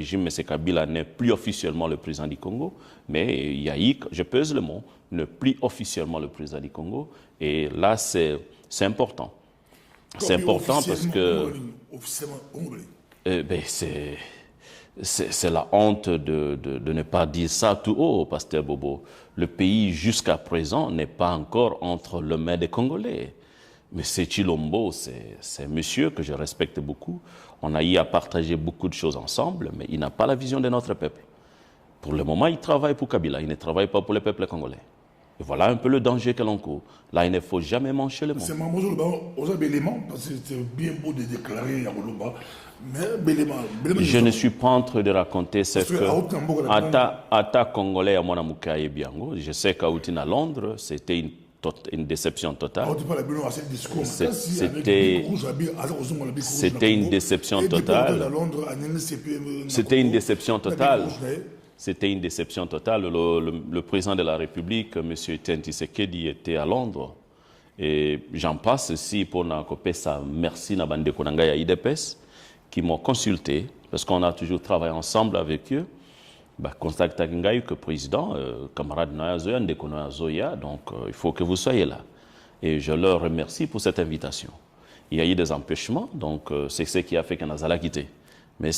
régime M. Kabila n'est plus officiellement le président du Congo, mais Yaïk, je pèse le mot, n'est plus officiellement le président du Congo. Et là, c'est important. C'est important parce que c'est la honte de ne pas dire ça tout haut, Pasteur Bobo. Le pays, jusqu'à présent, n'est pas encore entre les mains des Congolais. Mais c'est Chilombo, c'est un monsieur que je respecte beaucoup. On a eu à partager beaucoup de choses ensemble, mais il n'a pas la vision de notre peuple. Pour le moment, il travaille pour Kabila, il ne travaille pas pour le peuple congolais. Et voilà un peu le danger que l'on court. Là, il ne faut jamais mancher le monde. C'est un élément, parce que c'est bien beau de déclarer à Woloba, mais je ne suis pas en train de raconter ce que Ata Congolais à Monamukaye Biango. Je sais qu'à Outina, Londres, c'était une déception totale. C'était une déception totale. C'était une déception totale. C'était une déception totale. Le président de la République, M. Etienne Tshisekedi, était à Londres. Et j'en passe ici pour n'accoper sa merci à Bande Konanga et IDPS qui m'ont consulté, parce qu'on a toujours travaillé ensemble avec eux. Constate que le président, camarade Noya Zoya, donc il faut que vous soyez là. Et je leur remercie pour cette invitation. Il y a eu des empêchements, donc c'est ce qui a fait qu'on a quitté. Mais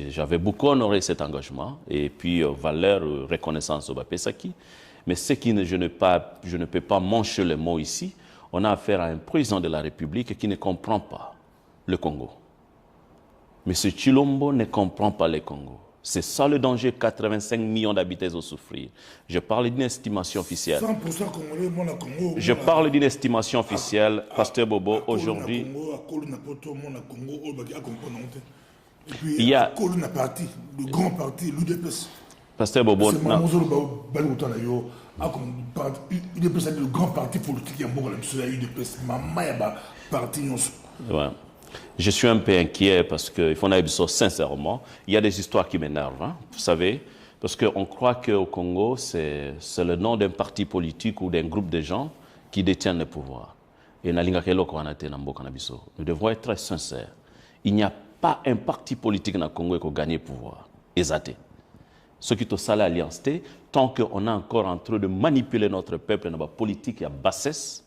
j'avais beaucoup honoré cet engagement, et puis valeur, reconnaissance au Bapesaki. Mais ce qui je ne peux pas mancher le mot ici, on a affaire à un président de la République qui ne comprend pas le Congo. M. Chilombo ne comprend pas le Congo. C'est ça le danger, 85 millions d'habitants ont souffrir. Je parle d'une estimation officielle. 100% congolais, mon Congo. Je parle d'une estimation officielle, Pasteur Bobo, aujourd'hui. Il y a le grand parti, l'UDPS. Pasteur Bobo, le grand parti politique, ouais. Je suis un peu inquiet parce qu'il faut dire sincèrement, il y a des histoires qui m'énervent, hein, vous savez, parce qu'on croit qu'au Congo, c'est le nom d'un parti politique ou d'un groupe de gens qui détiennent le pouvoir. Et nous devons être très sincères. Il n'y a pas un parti politique dans le Congo qui a gagné le pouvoir. Exacté. Ce qui est ça l'alliance, tant qu'on est encore en train de manipuler notre peuple dans la politique, il y a bassesse,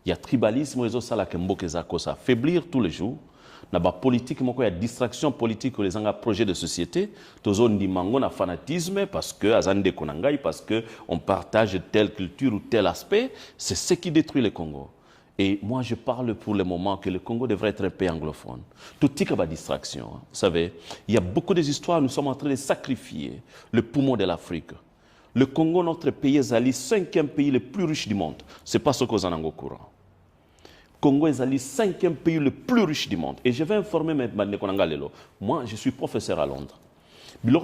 il y a tribalisme, il y a affaiblir tous les jours. Dans la politique, il y a distraction politique, les gens ont projet de société, tous on dit mango fanatisme parce que parce que on partage telle culture ou tel aspect, c'est ce qui détruit le Congo. Et moi, je parle pour le moment que le Congo devrait être un pays anglophone. Tout est la distraction. Hein. Vous savez, il y a beaucoup d'histoires, nous sommes en train de sacrifier le poumon de l'Afrique. Le Congo, notre pays, est le 5e pays le plus riche du monde. Ce n'est pas ce qu'on a au courant. Le Congo est le 5e pays le plus riche du monde. Et je vais informer maintenant. Moi, je suis professeur à Londres. Le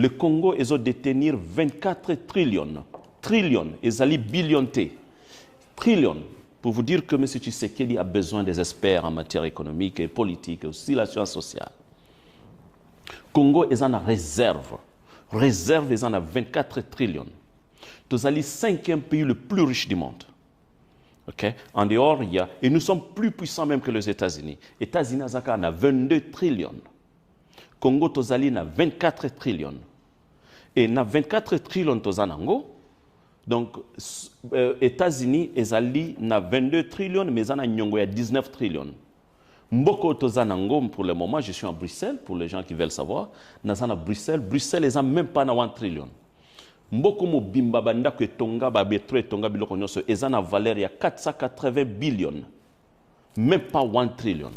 Congo est de détenir 24 trillions. Trillions, ils allaient billionter. Trillions, pour vous dire que M. Tshisekedi a besoin des experts en matière économique et politique, et aussi la science sociale. Congo est en réserve. Réserve, ils en a 24 trillions. Nous sommes le 5e pays le plus riche du monde. Okay? En dehors, il y a... Et nous sommes plus puissants même que les États-Unis. Les États-Unis ont 22 trillions. Congo, nous avons 24 trillions. Et dans 24 trillions, nous avons... Donc, États-Unis, ils ont 22 trillions, mais ils ont 19 trillions. Mboko Tozanango, pour le moment, je suis en Bruxelles, pour les gens qui veulent savoir. Nazana Bruxelles, ils n'ont même pas 1 trillion. Mboko mo bimba banda que Tonga, Babetro et Tonga biloko nyoso, ils ont une valeur de 480 billions. Même pas 1 trillion.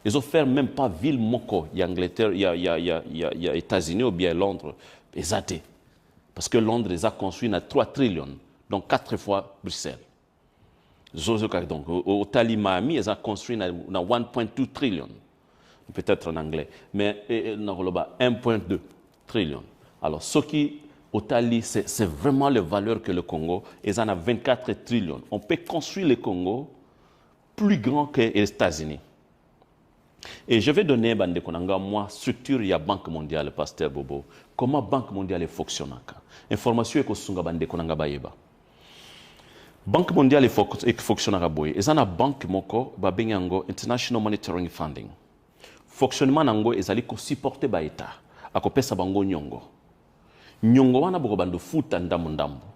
Ils ont fait même pas ville Moko, il y a Angleterre, il y a États-Unis ou bien Londres. Ils ont été. Parce que Londres les a construits à 3 trillions, donc 4 fois Bruxelles. Donc, au Tali Miami, ils ont construit à 1,2 trillion, peut-être en anglais, mais 1,2 trillion. Alors, ce qui, au Tali, c'est vraiment la valeur que le Congo, ils en ont 24 trillions. On peut construire le Congo plus grand que les États-Unis. Et je vais donner, moi, structure, il y a Banque mondiale, Pasteur Bobo. Comment Banque mondiale fonctionne? Information est que Sunga Bande Konanga Bayeba. Banque mondiale fonctionne à Boy. Et ça, la banque moko, International Monetary Funding. fonctionnement nango ezali ko supporter ba état akopesa bango nyongo nyongo wana boko bando futa ndambo ndambo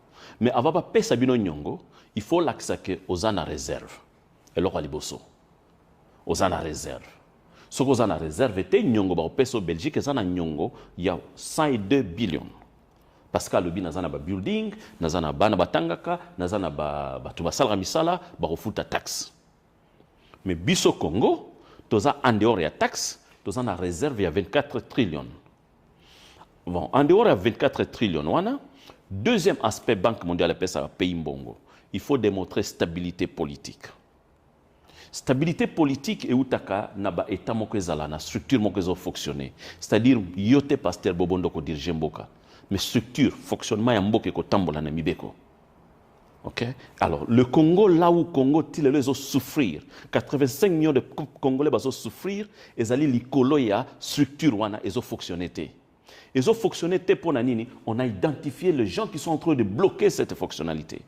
mais avant ba pesa bino nyongo il faut l'accès aux en réserve et leur liboso aux en réserve ce qu'on en réserve était nyongo ba pesa au Belgique ezana nyongo ya 102 billions parce que alobi nazana ba building nazana bana batangaka nazana ba batu basala misala ba refuta taxe mais biso Congo toza en dehors ya taxe toza na réserve ya 24 trillions. Bon, en dehors de 24 trillions, wana, deuxième aspect Banque mondiale appelle ça pays mbongo. Il faut démontrer stabilité politique. Stabilité politique et outaka naba état moko ezala na structure moko ezo fonctionner. C'est-à-dire yote pasteur bobondo ko diriger mboka. Mais structure, fonctionnement ya mboka ko tambola na mibeko. OK? Alors, le Congo, là où Congo, ils ont souffrir. 85 millions de Congolais ont souffrir. Ils ont likolo ya structure wana, ils ont fonctionné. Ils ont fonctionné pour nanini. On a identifié les gens qui sont en train de bloquer cette fonctionnalité.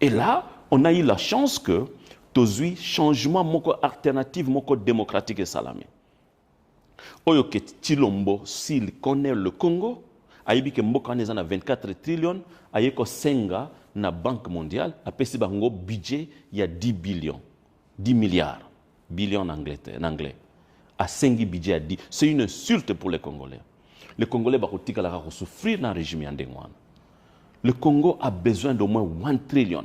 Et là, on a eu la chance que tozui changement moko alternatif moko démocratique et salamé. Oyoke Tilombo, s'il connaît le Congo, ayibi ke mboka neza na 24 trillions, ayeko senga na Banque mondiale, apesi bango budget il y a 10 billions, 10 milliards, billions en anglais. À 5 budget à 10. C'est une insulte pour les Congolais. Les Congolais vont souffrir dans le régime yandengwana. Le Congo a besoin d'au moins 1 trillion.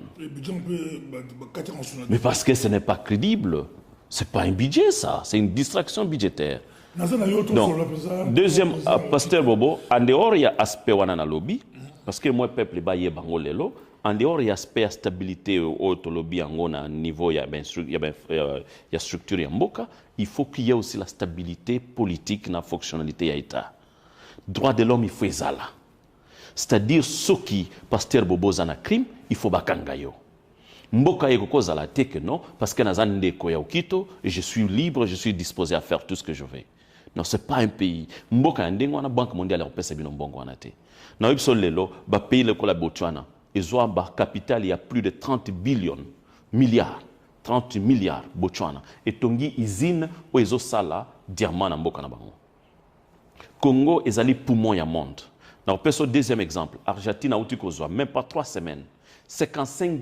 Mais parce que ce n'est pas crédible. Ce n'est pas un budget, ça. C'est une distraction budgétaire. Donc, deuxième, Pasteur Bobo, en dehors, il y a aspect wana lobby. Parce que moi, peuple, il bango lelo. En dehors, il y a aspect stabilité au lobby en niveau, il y a structure en boka. Il faut qu'il y ait aussi la stabilité politique dans la fonctionnalité de l'État. Droit de l'homme, il faut ezala. C'est-à-dire, ceux qui, Pasteur Bobo, zana crime, il faut bakangayo. Mboka yeko zala teke non, parce que nazan ndeko ya okito, et je suis libre, je suis disposé à faire tout ce que je veux. Non, ce n'est pas un pays. Mboka ndengo na Banque mondiale au pesa bino mbongo wana te. Na yipso lelo, ba pays le kola Botswana, ils ont un capital, il y a plus de 30 milliards. 30 milliards Botswana. Et tongi izine ou ezo sala diamant na mboka na bango. Congo ezali poumon ya monde. Na peso deuxième exemple, Argentine a outi kozwa même pas 3 semaines. 55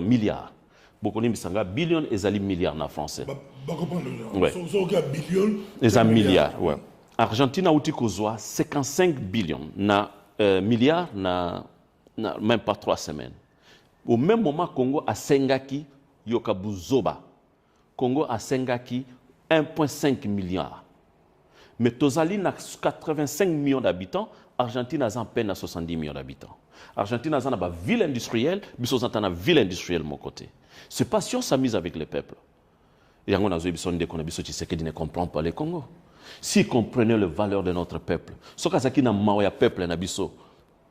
milliards. Beaucoup de misanga billion ezali milliards na français. Ouais. Ezali milliards, ouais. Argentine a outi kozwa 55 billions na milliards na même pas 3 semaines. Au même moment, Congo a sengaki yokabuzoba. Congo a sengaki 1,5 milliard. Mais Tozali a 85 millions d'habitants, Argentine a en peine à 70 millions d'habitants. Argentine a une ville industrielle, mais ils ont une ville industrielle de mon côté. Ce n'est pas si on s'amuse avec les peuples. Et on a ne comprend pas les Congo. S'ils comprenaient les valeurs de notre peuple, ce qui est un peuple,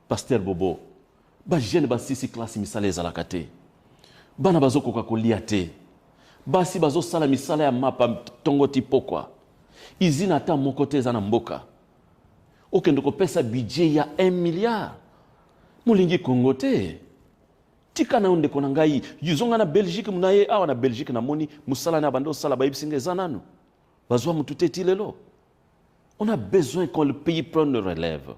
Pasteur Bobo, ba jeune ba sisi classe misala ezalaka te bana bazokoka kolia te basi bazosala misala ya mapa tongo tipokwa izina ata moko te eza na mboka okende kopesa budget ya 1 milliard molingi Congo te tika na ndeko na ngai yuzonga na Belgique munaye awa na Belgique na moni musala na bando sala bayibisinga eza nanu bazwa mutu te tilelo. On a besoin que le pays prenne le relève.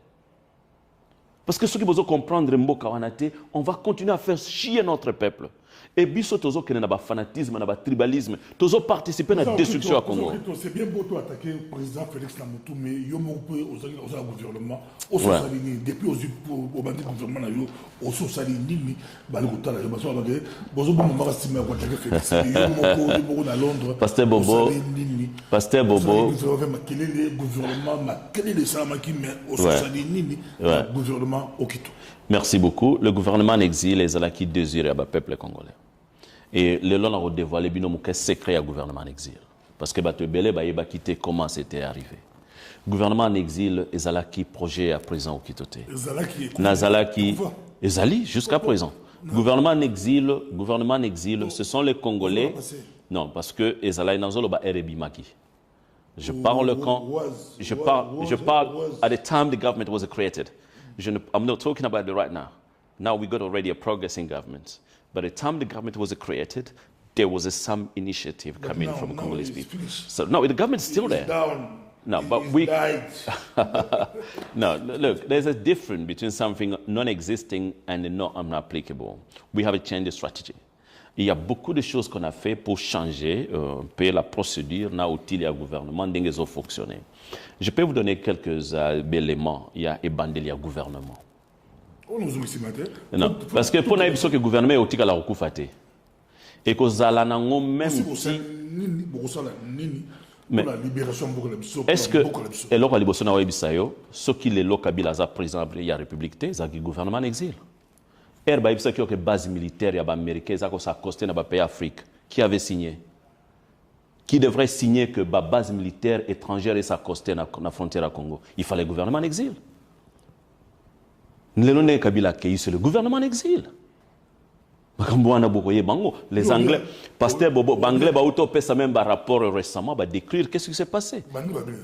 Parce que ceux qui veulent comprendre Mboka Wanate, on va continuer à faire chier notre peuple. Et biso tozo qui n'a pas fanatisme, n'a pas tribalisme, tozo participer à la destruction à Congo. C'est bien beau toi attaquer le président Félix Namutu, mais yo mo peut au gouvernement, au socialisme depuis au bandit gouvernement na yo, au socialisme ni bali kutala yo baso bagé, bozo bon mo bastima ko attaquer Félix. Yo mo na Londres. Pasteur Bobo. Pasteur Bobo. Le gouvernement ma quel est le salama qui met au socialisme ni gouvernement au Quito. Merci beaucoup. Le gouvernement en exil les ala qui désirent le peuple congolais. Et le long a dévoilé binomo que secret à gouvernement en exil. Parce que Bato Belé ba quitté comment c'était arrivé. Gouvernement en exil les ala qui projet à présent au Kitote. Nazala qui ezali jusqu'à présent. Gouvernement en exil, ce sont les Congolais. Non, parce que ezala inazolo ba erebimaki. Je parle quand je parle at the time the government was created. I'm not talking about it right now. Now we got already a progressing government. But at the time the government was created, there was some initiative But coming now- from now Congolese it's people. finished. So no, the government's still It's there. down. No, but It's we- died. No, look, there's a difference between something non-existing and not unapplicable. We have changed the strategy. Il y a beaucoup de choses qu'on a fait pour changer un peu la procédure là où il y a gouvernement, d'engue ils ont fonctionné. Je peux vous donner quelques éléments. Il y a ébandé le gouvernement. On nous a matin. Non, parce que pour nous, que le gouvernement est au tika la recoufate. Et que zala nango même Si vous si savez, nini, beaucoup ça là, nini, Mais- pour la libération, beaucoup la biso, est-ce que beaucoup la biso. et loko liboso na webisayo ce qui les Kabila za président il y a république za gouvernement en exil. Ba ibisa ki que base militaire ya ba américain za ko sa costé na ba pays Afrique qui avait signé, qui devrait signer que ba base militaire étrangère est sa costé na frontière à Congo. Il fallait le gouvernement en exil. Le Kabila qui c'est le gouvernement en exil. Les Anglais, Pasteur Bobo, Anglais, ba auto pesa même un rapport récemment, ba décrire qu'est-ce qui s'est passé. Bangi ba bien.